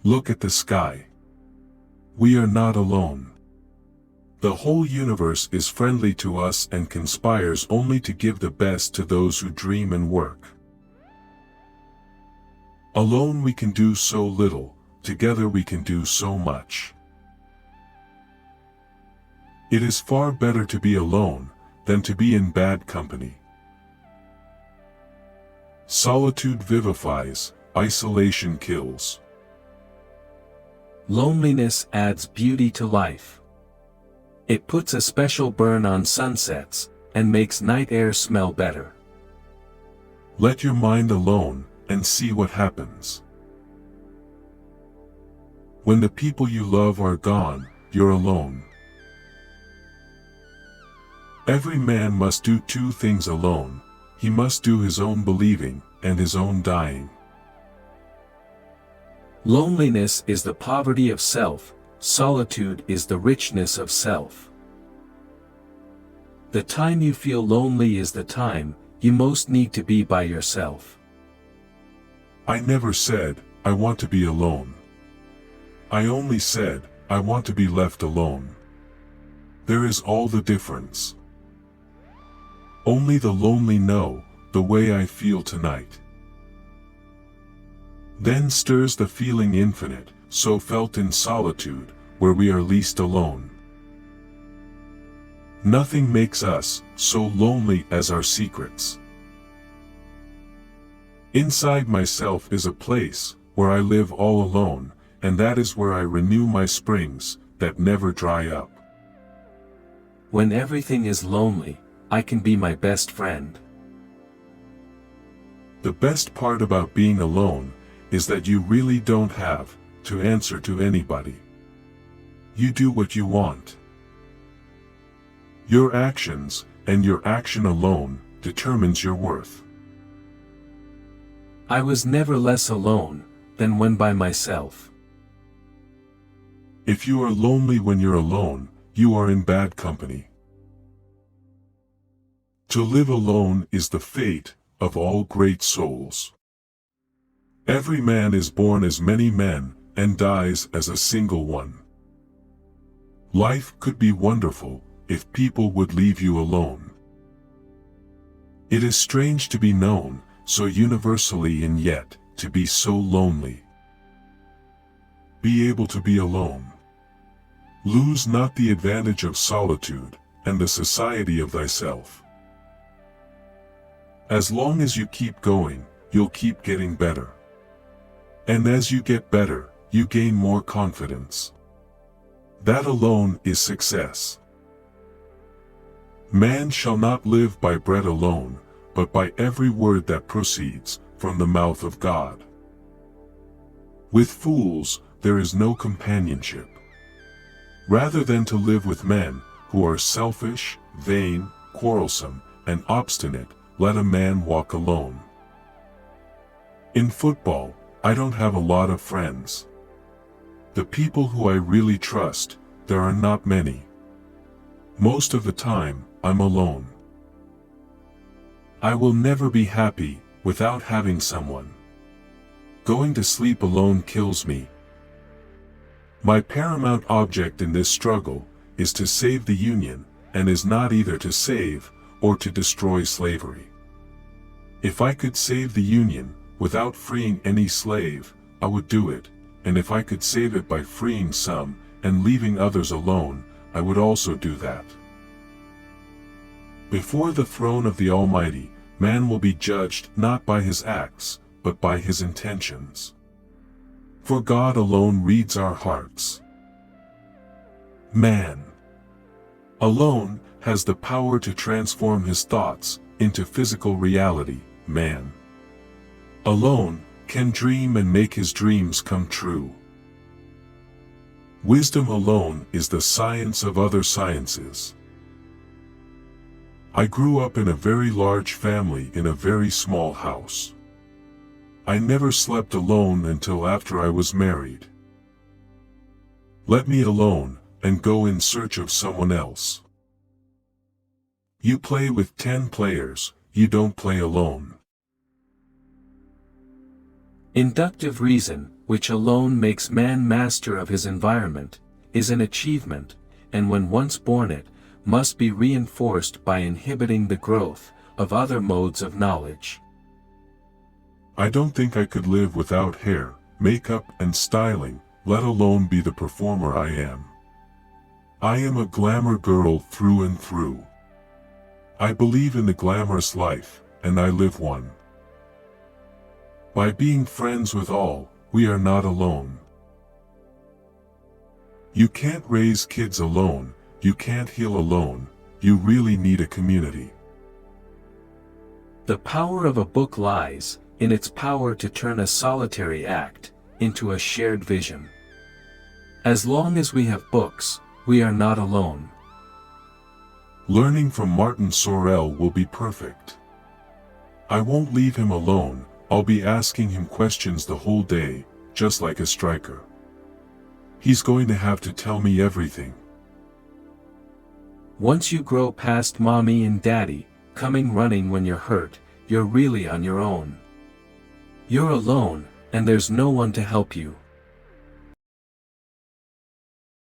Look at the sky. We are not alone. The whole universe is friendly to us and conspires only to give the best to those who dream and work. Alone we can do so little, together we can do so much. It is far better to be alone than to be in bad company. Solitude vivifies, isolation kills. Loneliness adds beauty to life. It puts a special burn on sunsets, and makes night air smell better. Let your mind alone, and see what happens. When the people you love are gone, you're alone. Every man must do two things alone. He must do his own believing, and his own dying. Loneliness is the poverty of self, solitude is the richness of self. The time you feel lonely is the time you most need to be by yourself. I never said, I want to be alone. I only said, I want to be left alone. There is all the difference. Only the lonely know, the way I feel tonight. Then stirs the feeling infinite, so felt in solitude, where we are least alone. Nothing makes us so lonely as our secrets. Inside myself is a place where I live all alone, and that is where I renew my springs that never dry up. When everything is lonely, I can be my best friend. The best part about being alone is that you really don't have to answer to anybody. You do what you want. Your actions, and your action alone, determines your worth. I was never less alone than when by myself. If you are lonely when you're alone, you are in bad company. To live alone is the fate of all great souls. Every man is born as many men, and dies as a single one. Life could be wonderful, if people would leave you alone. It is strange to be known, so universally and yet, to be so lonely. Be able to be alone. Lose not the advantage of solitude, and the society of thyself. As long as you keep going, you'll keep getting better. And as you get better, you gain more confidence. That alone is success. Man shall not live by bread alone, but by every word that proceeds from the mouth of God. With fools, there is no companionship. Rather than to live with men who are selfish, vain, quarrelsome, and obstinate, let a man walk alone. In football, I don't have a lot of friends. The people who I really trust, there are not many. Most of the time, I'm alone. I will never be happy without having someone. Going to sleep alone kills me. My paramount object in this struggle is to save the Union, and is not either to save or to destroy slavery. If I could save the Union without freeing any slave, I would do it, and if I could save it by freeing some and leaving others alone, I would also do that. Before the throne of the Almighty, man will be judged not by his acts, but by his intentions. For God alone reads our hearts. Man alone has the power to transform his thoughts into physical reality. Man alone can dream and make his dreams come true. Wisdom alone is the science of other sciences. I grew up in a very large family in a very small house. I never slept alone until after I was married. Let me alone, and go in search of someone else. You play with 10 players, you don't play alone. Inductive reason, which alone makes man master of his environment, is an achievement, and when once born it, must be reinforced by inhibiting the growth of other modes of knowledge. I don't think I could live without hair, makeup and styling, let alone be the performer I am. I am a glamour girl through and through. I believe in the glamorous life, and I live one. By being friends with all, we are not alone. You can't raise kids alone, you can't heal alone, you really need a community. The power of a book lies in its power to turn a solitary act into a shared vision. As long as we have books, we are not alone. Learning from Martin Sorrell will be perfect. I won't leave him alone, I'll be asking him questions the whole day, just like a striker. He's going to have to tell me everything. Once you grow past mommy and daddy, coming running when you're hurt, you're really on your own. You're alone, and there's no one to help you.